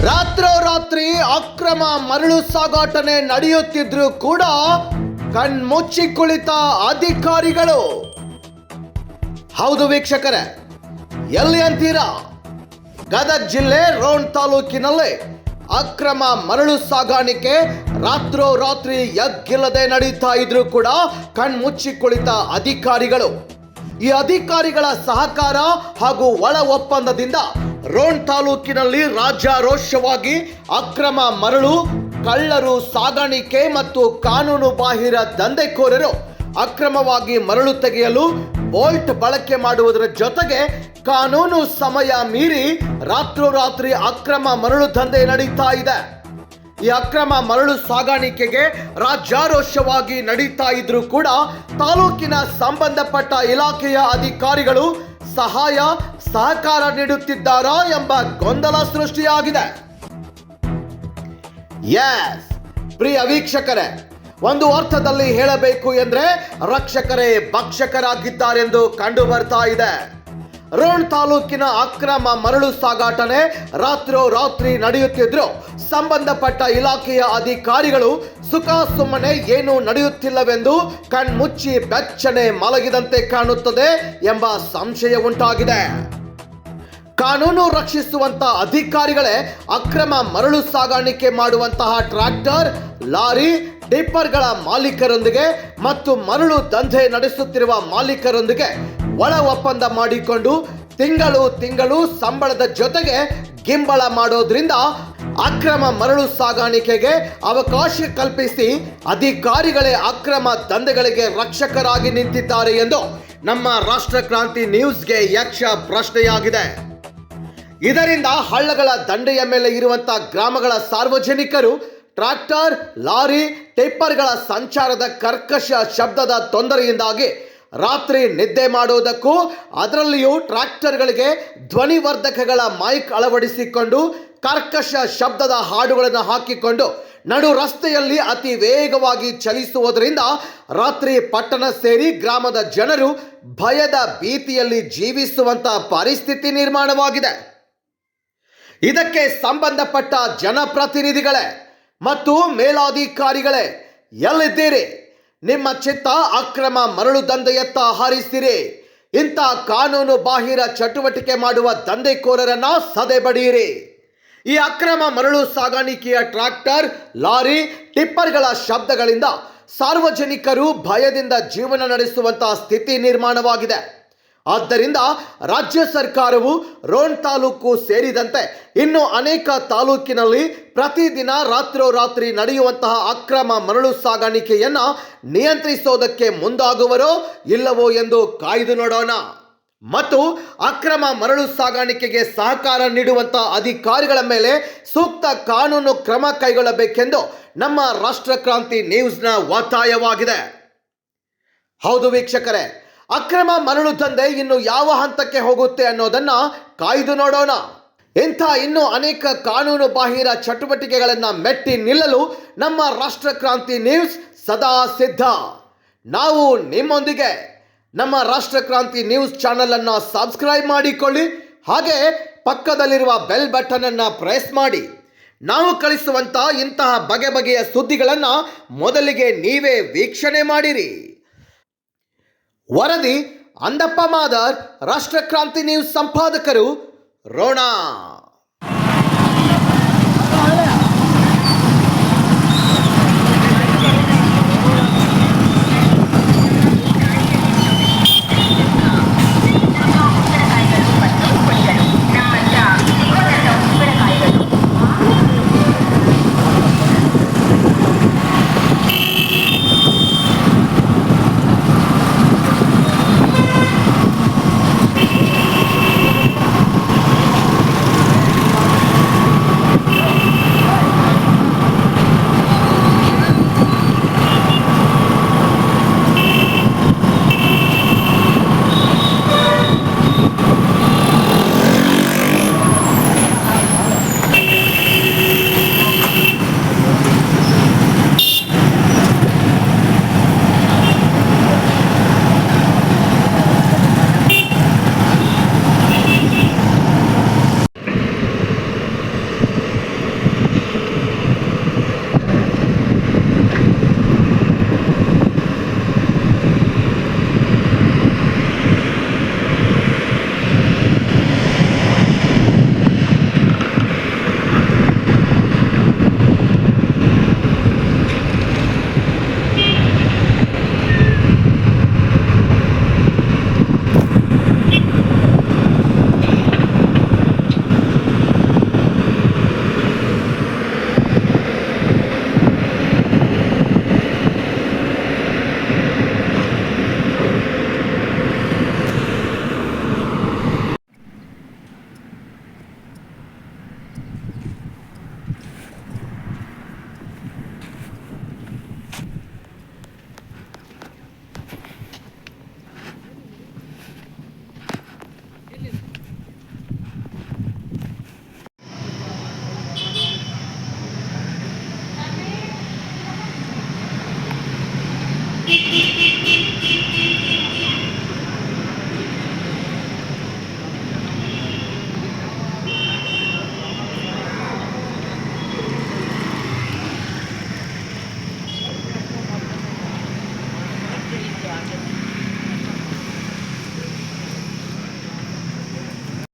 ರಾತ್ರೋರಾತ್ರಿ ಅಕ್ರಮ ಮರಳು ಸಾಗಾಟನೆ ನಡೆಯುತ್ತಿದ್ರು ಕೂಡ ಕಣ್ಮುಚ್ಚಿ ಕುಳಿತ ಅಧಿಕಾರಿಗಳು. ಹೌದು ವೀಕ್ಷಕರೇ, ಎಲ್ಲಿ ಅಂತೀರಾ? ಗದಗ ಜಿಲ್ಲೆ ರೋಣ ತಾಲೂಕಿನಲ್ಲಿ ಅಕ್ರಮ ಮರಳು ಸಾಗಾಣಿಕೆ ರಾತ್ರೋರಾತ್ರಿ ಎಗ್ಗಿಲ್ಲದೆ ನಡೀತಾ ಇದ್ರು ಕೂಡ ಕಣ್ಮುಚ್ಚಿ ಕುಳಿತ ಅಧಿಕಾರಿಗಳು. ಈ ಅಧಿಕಾರಿಗಳ ಸಹಕಾರ ಹಾಗೂ ಒಳ ಒಪ್ಪಂದದಿಂದ ರೋಣ ತಾಲೂಕಿನಲ್ಲಿ ರಾಜ್ಯಾರೋಷವಾಗಿ ಅಕ್ರಮ ಮರಳು ಕಳ್ಳರು ಸಾಗಾಣಿಕೆ ಮತ್ತು ಕಾನೂನು ಬಾಹಿರ ದಂಧೆಕೋರರು ಅಕ್ರಮವಾಗಿ ಮರಳು ತೆಗೆಯಲು ಬೋಲ್ಟ್ ಬಳಕೆ ಮಾಡುವುದರ ಜೊತೆಗೆ ಕಾನೂನು ಸಮಯ ಮೀರಿ ರಾತ್ರೋರಾತ್ರಿ ಅಕ್ರಮ ಮರಳು ದಂಧೆ ನಡೀತಾ ಇದೆ. ಈ ಅಕ್ರಮ ಮರಳು ಸಾಗಾಣಿಕೆಗೆ ರಾಜ್ಯಾರೋಷವಾಗಿ ನಡೀತಾ ಇದ್ರೂ ಕೂಡ ತಾಲೂಕಿನ ಸಂಬಂಧಪಟ್ಟ ಇಲಾಖೆಯ ಅಧಿಕಾರಿಗಳು ಸಹಾಯ ಸಹಕಾರ ನೀಡುತ್ತಿದ್ದಾರಾ ಎಂಬ ಗೊಂದಲ ಸೃಷ್ಟಿಯಾಗಿದೆ. ಎಸ್ ಪ್ರಿಯ ವೀಕ್ಷಕರೇ, ಒಂದು ಅರ್ಥದಲ್ಲಿ ಹೇಳಬೇಕು ಎಂದ್ರೆ ರಕ್ಷಕರೇ ಭಕ್ಷಕರಾಗಿದ್ದಾರೆಂದು ಕಂಡು ಬರ್ತಾ ಇದೆ. ರೋಣ ತಾಲೂಕಿನ ಅಕ್ರಮ ಮರಳು ಸಾಗಾಟನೆ ರಾತ್ರೋರಾತ್ರಿ ನಡೆಯುತ್ತಿದ್ರು ಸಂಬಂಧಪಟ್ಟ ಇಲಾಖೆಯ ಅಧಿಕಾರಿಗಳು ಸುಖ ಸುಮ್ಮನೆ ಏನು ನಡೆಯುತ್ತಿಲ್ಲವೆಂದು ಕಣ್ಮುಚ್ಚಿ ಬೆಚ್ಚನೆ ಮಲಗಿದಂತೆ ಕಾಣುತ್ತದೆ ಎಂಬ ಸಂಶಯ ಉಂಟಾಗಿದೆ. ಕಾನೂನು ರಕ್ಷಿಸುವಂತ ಅಧಿಕಾರಿಗಳೇ ಅಕ್ರಮ ಮರಳು ಸಾಗಾಣಿಕೆ ಮಾಡುವಂತಹ ಟ್ರ್ಯಾಕ್ಟರ್, ಲಾರಿ, ಟಿಪ್ಪರ್ಗಳ ಮಾಲೀಕರೊಂದಿಗೆ ಮತ್ತು ಮರಳು ದಂಧೆ ನಡೆಸುತ್ತಿರುವ ಮಾಲೀಕರೊಂದಿಗೆ ಒಳ ಒಪ್ಪಂದ ಮಾಡಿಕೊಂಡು ತಿಂಗಳು ಸಂಬಳದ ಜೊತೆಗೆ ಗಿಂಬಳ ಮಾಡೋದ್ರಿಂದ ಅಕ್ರಮ ಮರಳು ಸಾಗಾಣಿಕೆಗೆ ಅವಕಾಶ ಕಲ್ಪಿಸಿ ಅಧಿಕಾರಿಗಳೇ ಅಕ್ರಮ ದಂಧೆಗಳಿಗೆ ರಕ್ಷಕರಾಗಿ ನಿಂತಿದ್ದಾರೆ ಎಂದು ನಮ್ಮ ರಾಷ್ಟ್ರ ಕ್ರಾಂತಿ ನ್ಯೂಸ್ಗೆ ಯಕ್ಷ ಪ್ರಶ್ನೆಯಾಗಿದೆ. ಇದರಿಂದ ಹಳ್ಳಗಳ ದಂಡೆಯ ಮೇಲೆ ಇರುವಂತಹ ಗ್ರಾಮಗಳ ಸಾರ್ವಜನಿಕರು ಟ್ರ್ಯಾಕ್ಟರ್, ಲಾರಿ, ಟಿಪ್ಪರ್ಗಳ ಸಂಚಾರದ ಕರ್ಕಶ ಶಬ್ದದ ತೊಂದರೆಯಿಂದಾಗಿ ರಾತ್ರಿ ನಿದ್ದೆ ಮಾಡೋದಕ್ಕೂ ಅದರಲ್ಲಿಯೂ ಟ್ರ್ಯಾಕ್ಟರ್ಗಳಿಗೆ ಧ್ವನಿವರ್ಧಕಗಳ ಮೈಕ್ ಅಳವಡಿಸಿಕೊಂಡು ಕರ್ಕಶ ಶಬ್ದದ ಹಾಡುಗಳನ್ನು ಹಾಕಿಕೊಂಡು ನಡು ರಸ್ತೆಯಲ್ಲಿ ಅತಿ ವೇಗವಾಗಿ ಚಲಿಸುವುದರಿಂದ ರಾತ್ರಿ ಪಟ್ಟಣ ಸೇರಿ ಗ್ರಾಮದ ಜನರು ಭಯದ ಭೀತಿಯಲ್ಲಿ ಜೀವಿಸುವಂತ ಪರಿಸ್ಥಿತಿ ನಿರ್ಮಾಣವಾಗಿದೆ. ಇದಕ್ಕೆ ಸಂಬಂಧಪಟ್ಟ ಜನಪ್ರತಿನಿಧಿಗಳೇ ಮತ್ತು ಮೇಲಾಧಿಕಾರಿಗಳೇ ಎಲ್ಲಿದ್ದೀರಿ? ನಿಮ್ಮ ಚಿತ್ತ ಅಕ್ರಮ ಮರಳು ದಂಧೆಯತ್ತ ಹಾರಿಸಿರಿ. ಇಂಥ ಕಾನೂನು ಬಾಹಿರ ಚಟುವಟಿಕೆ ಮಾಡುವ ದಂಧೆಕೋರರನ್ನ ಸದೆ ಬಡಿಯಿರಿ. ಈ ಅಕ್ರಮ ಮರಳು ಸಾಗಾಣಿಕೆಯ ಟ್ರ್ಯಾಕ್ಟರ್, ಲಾರಿ, ಟಿಪ್ಪರ್ಗಳ ಶಬ್ದಗಳಿಂದ ಸಾರ್ವಜನಿಕರು ಭಯದಿಂದ ಜೀವನ ನಡೆಸುವಂತಹ ಸ್ಥಿತಿ ನಿರ್ಮಾಣವಾಗಿದೆ. ಆದ್ದರಿಂದ ರಾಜ್ಯ ಸರ್ಕಾರವು ರೋಣ ತಾಲೂಕು ಸೇರಿದಂತೆ ಇನ್ನು ಅನೇಕ ತಾಲೂಕಿನಲ್ಲಿ ಪ್ರತಿದಿನ ರಾತ್ರೋರಾತ್ರಿ ನಡೆಯುವಂತಹ ಅಕ್ರಮ ಮರಳು ಸಾಗಾಣಿಕೆಯನ್ನ ನಿಯಂತ್ರಿಸೋದಕ್ಕೆ ಮುಂದಾಗುವರೋ ಇಲ್ಲವೋ ಎಂದು ಕಾಯ್ದು ನೋಡೋಣ. ಮತ್ತು ಅಕ್ರಮ ಮರಳು ಸಾಗಾಣಿಕೆಗೆ ಸಹಕಾರ ನೀಡುವಂತಹ ಅಧಿಕಾರಿಗಳ ಮೇಲೆ ಸೂಕ್ತ ಕಾನೂನು ಕ್ರಮ ಕೈಗೊಳ್ಳಬೇಕೆಂದು ನಮ್ಮ ರಾಷ್ಟ್ರ ಕ್ರಾಂತಿ ನ್ಯೂಸ್ನ ಒತ್ತಾಯವಾಗಿದೆ. ಹೌದು ವೀಕ್ಷಕರೇ, ಅಕ್ರಮ ಮರಳು ದಂಧೆ ಇನ್ನು ಯಾವ ಹಂತಕ್ಕೆ ಹೋಗುತ್ತೆ ಅನ್ನೋದನ್ನ ಕಾಯ್ದು ನೋಡೋಣ. ಇಂಥ ಇನ್ನೂ ಅನೇಕ ಕಾನೂನು ಬಾಹಿರ ಚಟುವಟಿಕೆಗಳನ್ನ ಮೆಟ್ಟಿ ನಿಲ್ಲಲು ನಮ್ಮ ರಾಷ್ಟ್ರ ಕ್ರಾಂತಿ ನ್ಯೂಸ್ ಸದಾ ಸಿದ್ಧ. ನಾವು ನಿಮ್ಮೊಂದಿಗೆ. ನಮ್ಮ ರಾಷ್ಟ್ರ ಕ್ರಾಂತಿ ನ್ಯೂಸ್ ಚಾನೆಲ್ ಅನ್ನ ಸಬ್ಸ್ಕ್ರೈಬ್ ಮಾಡಿಕೊಳ್ಳಿ. ಹಾಗೆ ಪಕ್ಕದಲ್ಲಿರುವ ಬೆಲ್ ಬಟನ್ ಅನ್ನ ಪ್ರೆಸ್ ಮಾಡಿ. ನಾವು ಕಳಿಸುವಂತ ಇಂತಹ ಬಗೆ ಬಗೆಯ ಸುದ್ದಿಗಳನ್ನ ಮೊದಲಿಗೆ ನೀವೇ ವೀಕ್ಷಣೆ ಮಾಡಿರಿ. ವರದಿ ಅಂದಪ್ಪ ಮಾದರ್, ರಾಷ್ಟ್ರ ಕ್ರಾಂತಿ ನ್ಯೂಸ್ ಸಂಪಾದಕರು, ರೋಣ.